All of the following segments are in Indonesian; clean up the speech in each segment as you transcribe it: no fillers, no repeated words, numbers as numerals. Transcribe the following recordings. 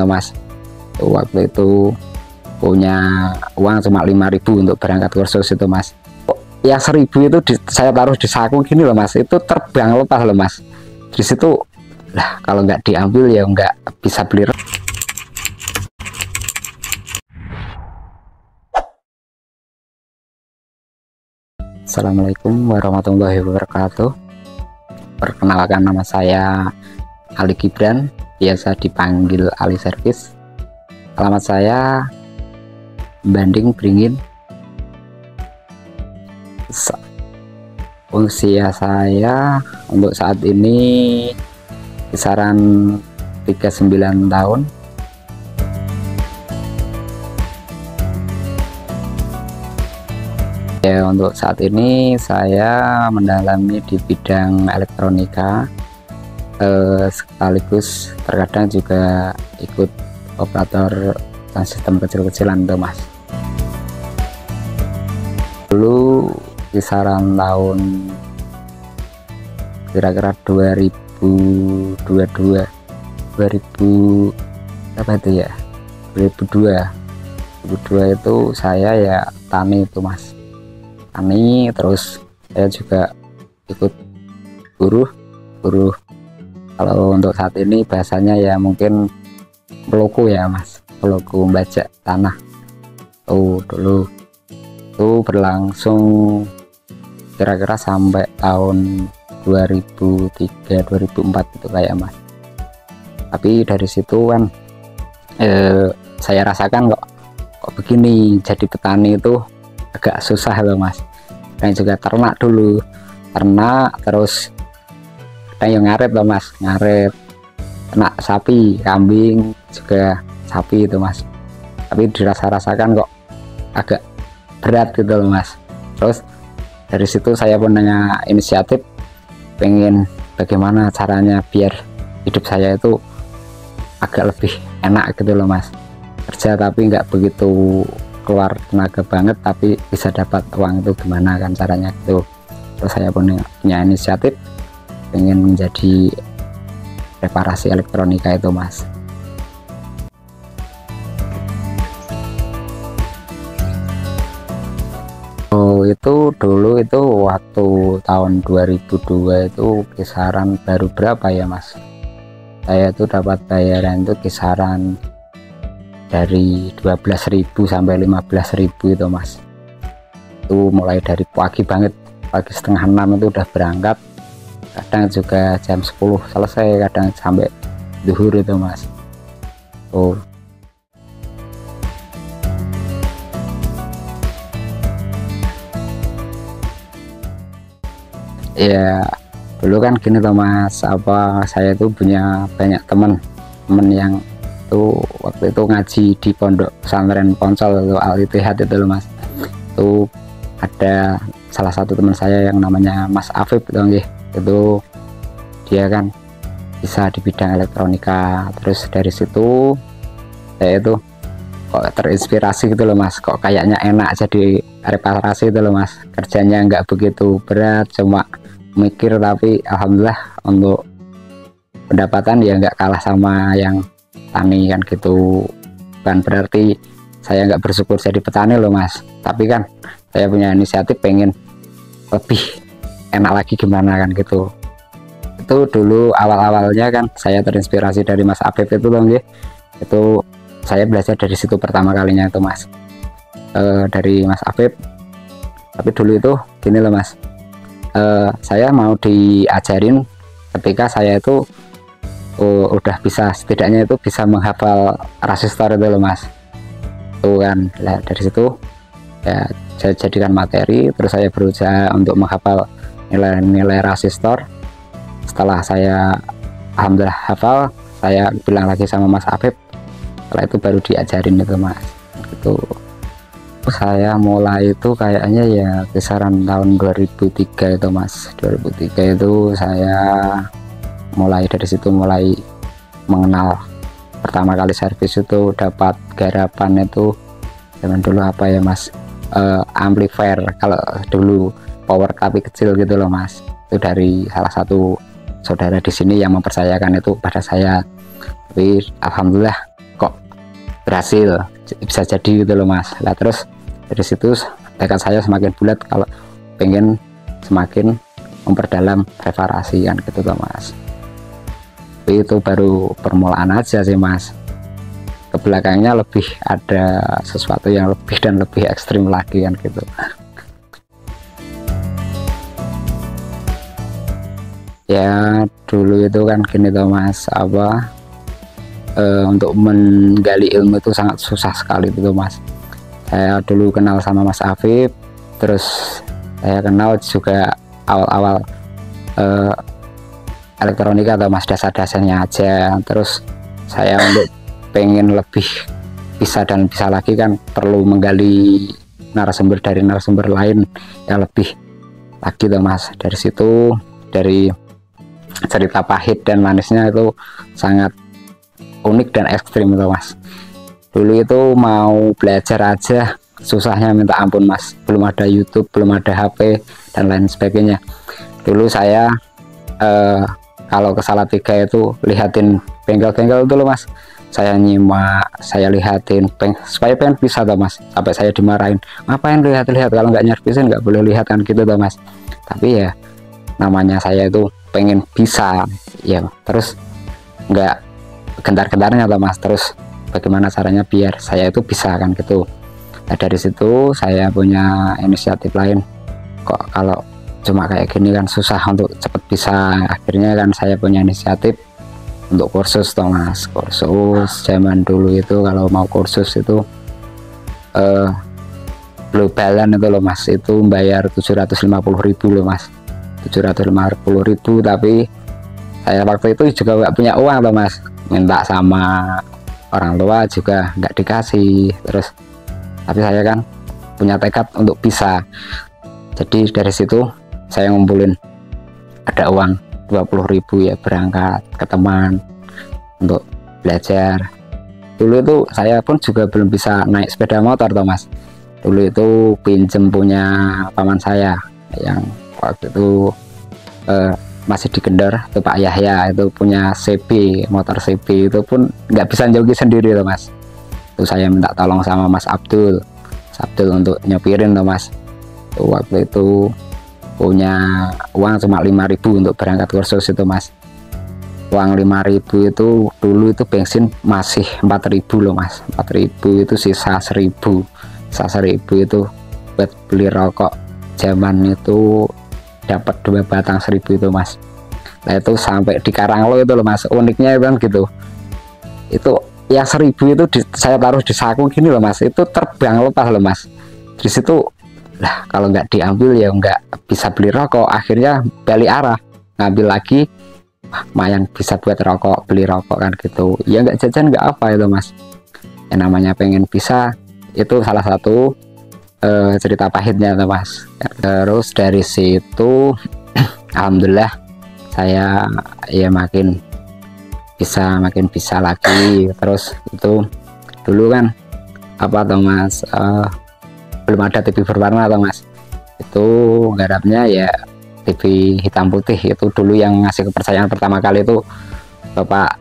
Mas. Waktu itu punya uang cuma 5.000 untuk berangkat kursus itu Mas. Yang 1.000 itu saya taruh di saku gini loh Mas, itu terbang lepas loh Mas. Di situ lah, kalau nggak diambil ya nggak bisa beli. Assalamualaikum warahmatullahi wabarakatuh. Perkenalkan, nama saya Ali Gibran, biasa dipanggil Ali Servis. Alamat saya Banding Beringin. Usia saya untuk saat ini kisaran 39 tahun. Ya, untuk saat ini saya mendalami di bidang elektronika, sekaligus terkadang juga ikut operator sistem kecil-kecilan tuh Mas. Dulu kisaran tahun kira-kira 2022 apa itu ya, 2002 itu saya ya tani itu Mas, tani. Terus saya juga ikut buruh. Kalau untuk saat ini bahasanya ya mungkin peloko ya Mas, peloko bajak tanah. Dulu itu berlangsung kira-kira sampai tahun 2003-2004 itu kayak Mas. Tapi dari situ kan saya rasakan kok begini, jadi petani itu agak susah loh Mas. Dan juga ternak dulu, terus yang ngaret loh Mas, ngaret ternak sapi, kambing, juga sapi itu Mas. Tapi dirasa-rasakan kok agak berat gitu loh Mas. Terus dari situ saya punya inisiatif pengen bagaimana caranya biar hidup saya itu agak lebih enak gitu loh Mas, kerja tapi nggak begitu keluar tenaga banget, tapi bisa dapat uang itu gimana kan caranya gitu. Terus saya punya inisiatif pengen menjadi reparasi elektronika itu Mas. Itu dulu itu waktu tahun 2002 itu kisaran baru berapa ya Mas, saya tuh dapat bayaran itu kisaran dari 12.000 sampai 15.000 itu Mas. Itu mulai dari pagi banget, pagi setengah 6 itu udah berangkat, kadang juga jam 10 selesai, kadang sampai zuhur itu Mas. Ya dulu kan gini loh Mas, saya tuh punya banyak temen yang tuh waktu itu ngaji di pondok pesantren Poncol atau Al Ittihad itu loh Mas. Itu ada salah satu teman saya yang namanya Mas Afif itu dia kan bisa di bidang elektronika. Terus dari situ saya itu kok terinspirasi gitu loh Mas, kok kayaknya enak jadi reparasi itu loh Mas, kerjanya nggak begitu berat, cuma mikir, tapi alhamdulillah untuk pendapatan ya nggak kalah sama yang tani kan gitu. Bukan berarti saya nggak bersyukur jadi petani loh Mas, tapi kan saya punya inisiatif pengen lebih enak lagi gimana kan gitu. Itu dulu awal-awalnya kan saya terinspirasi dari Mas Afif itu loh itu saya belajar dari situ pertama kalinya itu Mas, dari Mas Afif. Tapi dulu itu gini loh Mas, saya mau diajarin ketika saya itu udah bisa, setidaknya itu bisa menghafal resistor itu loh Mas. Tuh kan, nah, dari situ ya saya jadikan materi, terus saya berusaha untuk menghafal nilai-nilai resistor. Setelah saya alhamdulillah hafal, saya bilang lagi sama Mas Afif, setelah itu baru diajarin itu Mas gitu. Saya mulai itu kayaknya ya kisaran tahun 2003 itu Mas. 2003 itu saya mulai, dari situ mulai mengenal pertama kali servis itu, dapat garapan itu zaman dulu apa ya Mas, amplifier, kalau dulu power tapi kecil gitu loh Mas. Itu dari salah satu saudara di sini yang mempercayakan itu pada saya. Tapi alhamdulillah berhasil, bisa jadi gitu loh mas. Lah terus dari situ tekad saya semakin bulat kalau pengen semakin memperdalam reparasi kan gitu loh mas. Itu baru permulaan aja sih mas, ke belakangnya lebih ada sesuatu yang lebih dan lebih ekstrim lagi kan gitu. Ya dulu itu kan gini tuh mas, apa untuk menggali ilmu itu sangat susah sekali gitu mas. Saya dulu kenal sama Mas Afif, terus saya kenal juga awal-awal elektronika atau mas dasar-dasarnya aja. Terus saya untuk pengen lebih bisa dan bisa lagi kan perlu menggali narasumber dari narasumber lain yang lebih lagi tuh mas. Dari situ, dari cerita pahit dan manisnya itu sangat unik dan ekstrim tuh mas. Dulu itu mau belajar aja susahnya minta ampun mas, belum ada YouTube, belum ada HP dan lain sebagainya. Dulu saya kalau ke Salatiga itu lihatin bengkel-bengkel itu loh mas, saya nyimak, saya lihatin supaya pengen bisa tuh mas, sampai saya dimarahin, ngapain lihat-lihat, kalau nggak nyervisin nggak boleh lihat kan gitu tuh mas. Tapi ya namanya saya itu pengen bisa ya, terus nggak gentar-gentarnya tuh mas, terus bagaimana caranya biar saya itu bisa kan gitu. Nah dari situ saya punya inisiatif lain, kok kalau cuma kayak gini kan susah untuk cepet bisa. Akhirnya kan saya punya inisiatif untuk kursus toh mas. Kursus zaman dulu itu kalau mau kursus itu globalan itu loh mas, itu bayar 750.000 loh mas, 750.000. Tapi saya waktu itu juga nggak punya uang loh mas, minta sama orang tua juga nggak dikasih. Terus tapi saya kan punya tekad untuk bisa, jadi dari situ saya ngumpulin ada uang 20.000 ya, berangkat ke teman untuk belajar. Dulu itu saya pun juga belum bisa naik sepeda motor toh mas. Dulu itu pinjem punya paman saya yang waktu itu masih di Kendor, itu Pak Yahya, itu punya CB, motor CB, itu pun nggak bisa joki sendiri loh mas. Itu saya minta tolong sama Mas Abdul untuk nyopirin loh mas. Itu waktu itu punya uang cuma 5.000 untuk berangkat kursus itu mas. Uang 5.000 itu dulu itu bensin masih 4.000 loh mas, 4.000 itu sisa 1.000 itu buat beli rokok. Zaman itu dapat 2 batang 1.000 itu mas. Nah itu sampai di Karanglo itu loh mas, uniknya kan gitu, itu yang 1.000 itu saya taruh di saku gini loh mas, itu terbang lepas loh mas. Di situ lah kalau nggak diambil ya nggak bisa beli rokok. Akhirnya balik arah ngambil lagi, lumayan bisa buat rokok, beli rokok kan gitu ya, nggak jajan nggak apa itu mas. Yang namanya pengen bisa itu salah satu cerita pahitnya tuh mas. Terus dari situ alhamdulillah saya ya makin bisa lagi. Terus itu dulu kan apa tuh mas, belum ada TV berwarna tuh mas. Itu garapnya ya TV hitam putih. Itu dulu yang ngasih kepercayaan pertama kali itu bapak,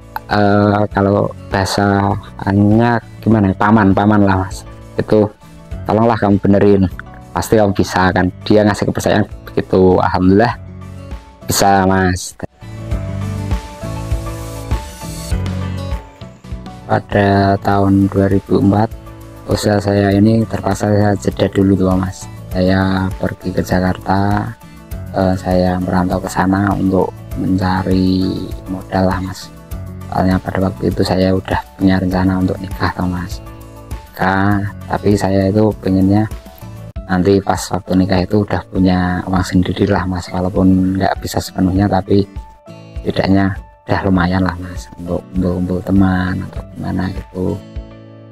kalau bahasanya gimana ya, paman lah mas. Itu tolonglah kamu benerin, pasti kamu bisa kan. Dia ngasih kepercayaan begitu, alhamdulillah bisa mas. Pada tahun 2004 usaha saya ini terpaksa saya jeda dulu tuh mas. Saya pergi ke Jakarta, saya merantau ke sana untuk mencari modal lah mas. Soalnya pada waktu itu saya udah punya rencana untuk nikah tuh mas. Tapi saya itu pengennya nanti pas waktu nikah itu udah punya uang sendiri lah mas, walaupun nggak bisa sepenuhnya tapi tidaknya udah lumayan lah mas untuk kumpul teman atau gimana gitu.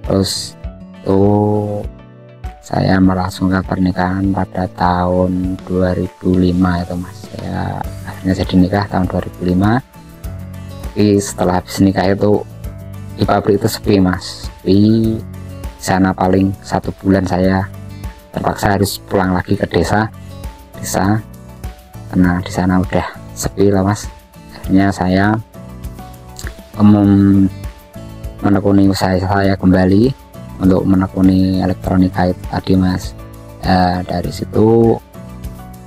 Terus tuh saya melangsungkan pernikahan pada tahun 2005 itu mas. Saya akhirnya jadi nikah tahun 2005. Tapi setelah habis nikah itu di pabrik itu sepi mas, sepi. Sana paling 1 bulan saya terpaksa harus pulang lagi ke desa karena di sana udah sepi lah mas. Akhirnya saya menekuni usaha saya kembali untuk menekuni elektronika itu tadi mas. Dari situ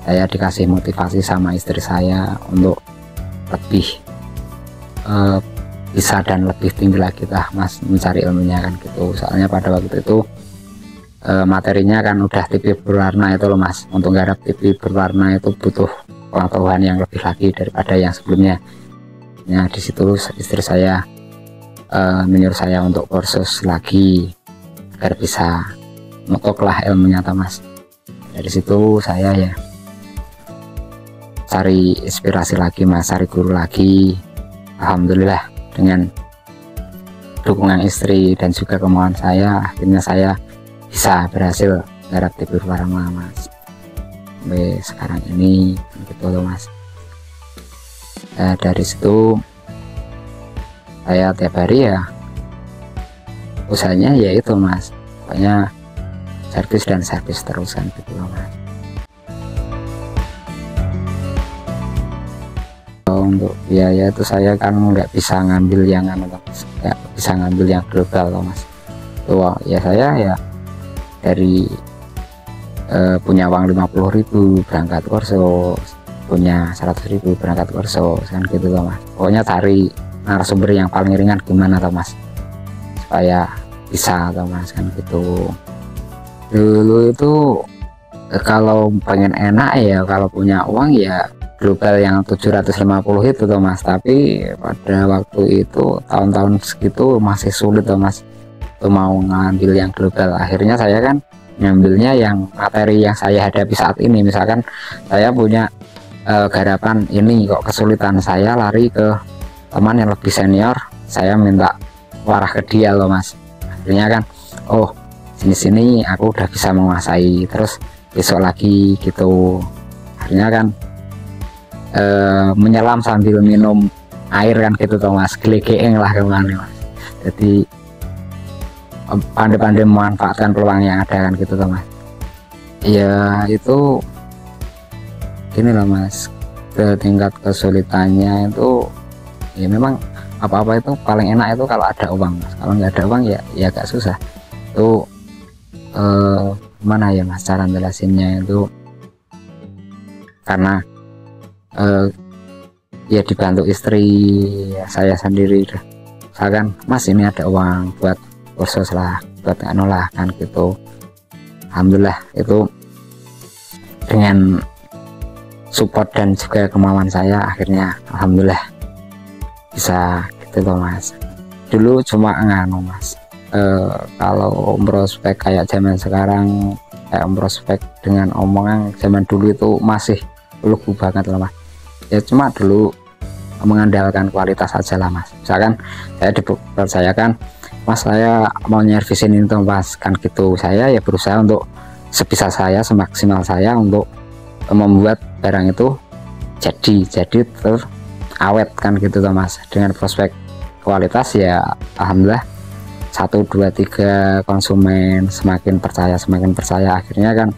saya dikasih motivasi sama istri saya untuk lebih bisa dan lebih tinggi lagi lah mas mencari ilmunya kan gitu. Soalnya pada waktu itu materinya kan udah TV berwarna itu loh mas. Untuk garap TV berwarna itu butuh pengetahuan yang lebih lagi daripada yang sebelumnya. Nah di situ istri saya menyuruh saya untuk kursus lagi agar bisa mengutuklah ilmunya mas. Dari situ saya ya cari inspirasi lagi mas, cari guru lagi. Alhamdulillah dengan dukungan istri dan juga kemauan saya, akhirnya saya bisa berhasil garap TV berwarna mas sampai sekarang ini gitu loh mas. Dari situ saya tiap hari ya usahanya ya itu mas, pokoknya servis dan servis terus kan gitu loh mas. Untuk biaya itu saya kan nggak bisa ngambil yang nggak bisa ngambil yang global loh mas. Tuh ya saya ya dari punya uang 50.000 berangkat kursus, punya 100.000 berangkat kursus kan gitu loh mas. Pokoknya cari narasumber yang paling ringan gimana toh mas supaya bisa toh mas kan gitu. Dulu itu kalau pengen enak ya kalau punya uang ya global yang 750 itu toh mas, tapi pada waktu itu tahun-tahun segitu masih sulit toh mas tuh mau ngambil yang global. Akhirnya saya kan ngambilnya yang materi yang saya hadapi saat ini. Misalkan saya punya garapan ini kok kesulitan, saya lari ke teman yang lebih senior, saya minta warah ke dia loh mas. Akhirnya kan oh sini-sini aku udah bisa menguasai, terus besok lagi gitu. Akhirnya kan menyelam sambil minum air kan gitu toh mas, gelegeeng lah kemana mas. Jadi pandai-pandai memanfaatkan peluang yang ada kan gitu toh mas. Ya itu gini loh mas, ke tingkat kesulitannya itu ya memang apa-apa itu paling enak itu kalau ada uang mas. Kalau nggak ada uang ya agak susah. Itu mana ya mas cara jelasinnya itu, karena ya dibantu istri ya, saya sendiri misalkan mas ini ada uang buat kursus lah, buat anu lah kan gitu. Alhamdulillah itu dengan support dan juga kemauan saya akhirnya alhamdulillah bisa gitu loh mas. Dulu cuma nganu mas, kalau prospek kayak zaman sekarang, kayak prospek dengan omongan zaman dulu itu masih lugu banget loh mas. Ya cuma dulu mengandalkan kualitas saja lah mas. Misalkan saya dipercayakan mas saya mau nyervisin ini tuh mas kan gitu, saya ya berusaha untuk sebisa saya, semaksimal saya untuk membuat barang itu jadi terus awet kan gitu tuh mas. Dengan prospek kualitas ya alhamdulillah 1, 2, 3 konsumen semakin percaya akhirnya kan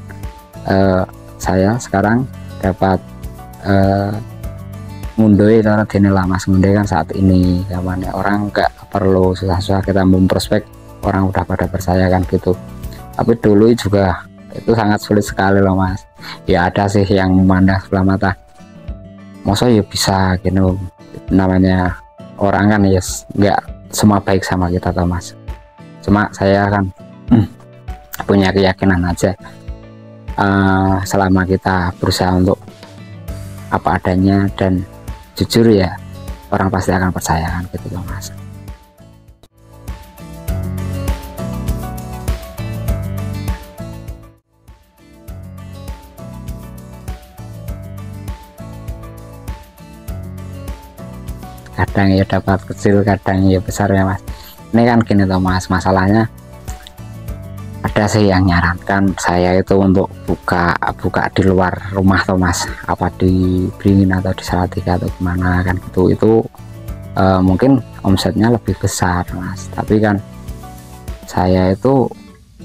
saya sekarang dapat ngundoi karena dene lah mas. Ngundoi kan saat ini zamannya orang nggak perlu susah-susah kita memprospek, orang udah pada percaya kan gitu. Tapi dulu juga itu sangat sulit sekali loh mas. Ya ada sih yang memandang sebelah mata, masa ya bisa gitu, namanya orang kan ya nggak semua baik sama kita toh mas. Cuma saya kan punya keyakinan aja, selama kita berusaha untuk apa adanya dan jujur ya orang pasti akan percaya kan gitu loh mas. Kadang ya dapat kecil, kadang ya besar ya mas. Ini kan gini loh mas, masalahnya ada sih yang nyarankan saya itu untuk buka di luar rumah tuh mas, apa di Beringin atau di Salatiga atau gimana kan gitu. Itu mungkin omsetnya lebih besar mas. Tapi kan saya itu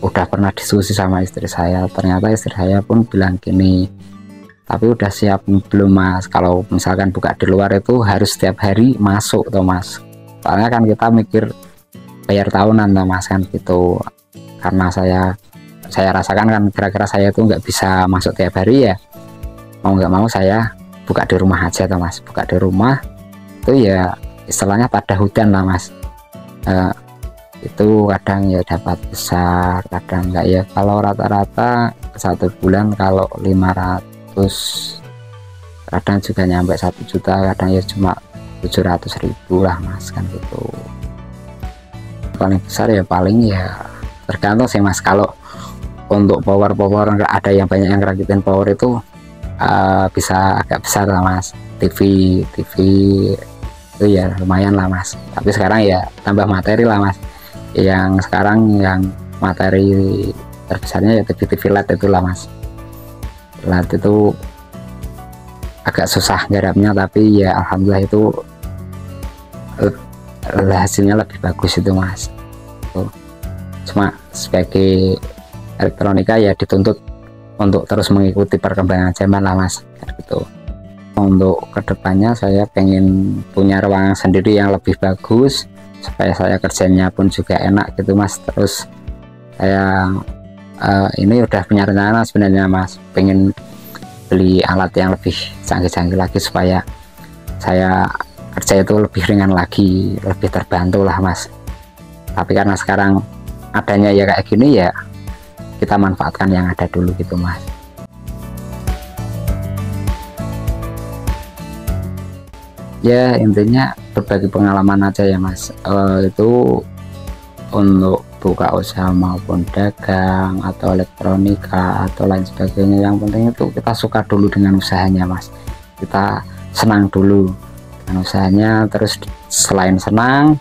udah pernah diskusi sama istri saya, ternyata istri saya pun bilang gini, tapi udah siap belum mas kalau misalkan buka di luar itu harus setiap hari masuk tuh mas. Soalnya kan kita mikir bayar tahunan lah mas kan gitu. Karena saya rasakan kan kira-kira saya tuh nggak bisa masuk tiap hari ya, mau nggak mau saya buka di rumah aja tuh mas. Buka di rumah itu ya istilahnya pada hudan lah mas. Itu kadang ya dapat besar, kadang enggak ya. Kalau rata-rata 1 bulan kalau 500, kadang juga nyampe 1 juta, kadang ya cuma 700.000 lah mas kan gitu. Paling besar ya paling ya tergantung sih mas. Kalau untuk power nggak ada yang banyak yang ngerakitin power itu bisa agak besar lah mas. TV itu ya lumayan lah mas. Tapi sekarang ya tambah materi lah mas. Yang sekarang yang materi terbesarnya ya TV LED itulah mas. LED itu agak susah garapnya, tapi ya alhamdulillah itu hasilnya lebih bagus itu mas. Cuma sebagai elektronika ya dituntut untuk terus mengikuti perkembangan zaman lah mas gitu. Untuk kedepannya saya pengen punya ruangan sendiri yang lebih bagus supaya saya kerjanya pun juga enak gitu mas. Terus saya ini udah punya rencana sebenarnya mas, pengen beli alat yang lebih canggih-canggih lagi supaya saya kerja itu lebih ringan lagi, lebih terbantu lah mas. Tapi karena sekarang adanya ya kayak gini ya kita manfaatkan yang ada dulu gitu mas. Ya intinya berbagi pengalaman aja ya mas. Itu untuk buka usaha maupun dagang atau elektronika atau lain sebagainya, yang penting itu kita suka dulu dengan usahanya mas. Kita senang dulu dengan usahanya, terus selain senang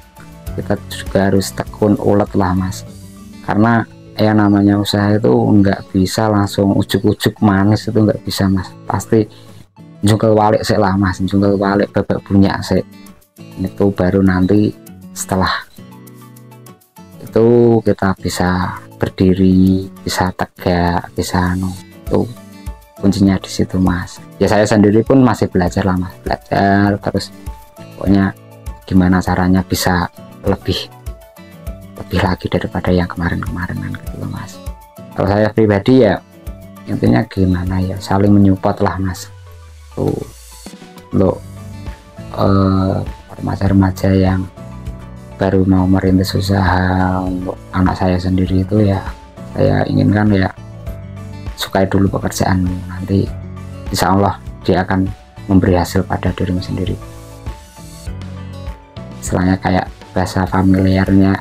kita juga harus tekun ulet lah mas. Karena ya namanya usaha itu nggak bisa langsung ujuk-ujuk manis, itu nggak bisa mas. Pasti jungkel balik sih lah mas, jungkel balik babak punya sih. Itu baru nanti setelah itu kita bisa berdiri, bisa tegak, bisa itu kuncinya di situ mas. Ya saya sendiri pun masih belajar lah mas, belajar terus pokoknya gimana caranya bisa lebih lagi daripada yang kemarin-kemarin kan gitu mas. Kalau saya pribadi ya intinya gimana ya, saling menyupport lah mas. Untuk remaja-remaja yang baru mau merintis usaha, untuk anak saya sendiri itu ya saya inginkan ya sukai dulu pekerjaan, nanti insya Allah dia akan memberi hasil pada dirimu sendiri. Istilahnya kayak bahasa familiarnya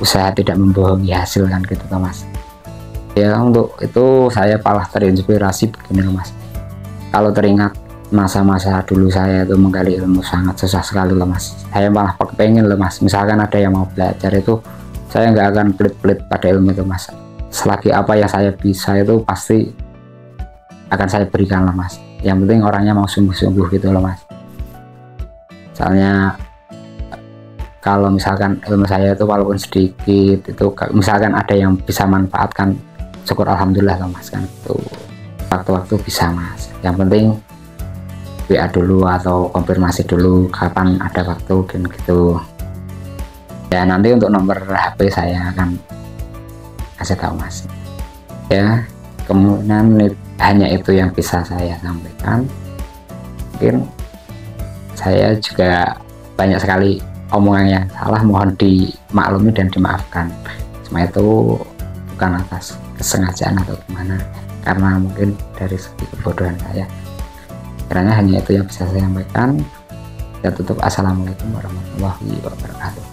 usaha tidak membohongi hasil kan gitu mas. Ya untuk itu saya malah terinspirasi begini loh mas. Kalau teringat masa-masa dulu saya itu menggali ilmu sangat susah sekali loh mas. Saya malah pengen loh mas, misalkan ada yang mau belajar itu saya nggak akan pelit-pelit pada ilmu itu mas. Selagi apa yang saya bisa itu pasti akan saya berikan loh mas. Yang penting orangnya mau sungguh-sungguh gitu loh mas. Soalnya kalau misalkan ilmu saya itu walaupun sedikit itu misalkan ada yang bisa manfaatkan, syukur alhamdulillah loh mas kan. Itu waktu-waktu bisa mas. Yang penting WA dulu atau konfirmasi dulu kapan ada waktu dan gitu ya. Nanti untuk nomor HP saya akan kasih tahu mas ya. Kemudian hanya itu yang bisa saya sampaikan. Mungkin saya juga banyak sekali omongan yang salah, mohon dimaklumi dan dimaafkan. Semua itu bukan atas kesengajaan atau gimana, karena mungkin dari segi kebodohan saya. Kiranya hanya itu yang bisa saya sampaikan. Saya tutup. Assalamualaikum warahmatullahi wabarakatuh.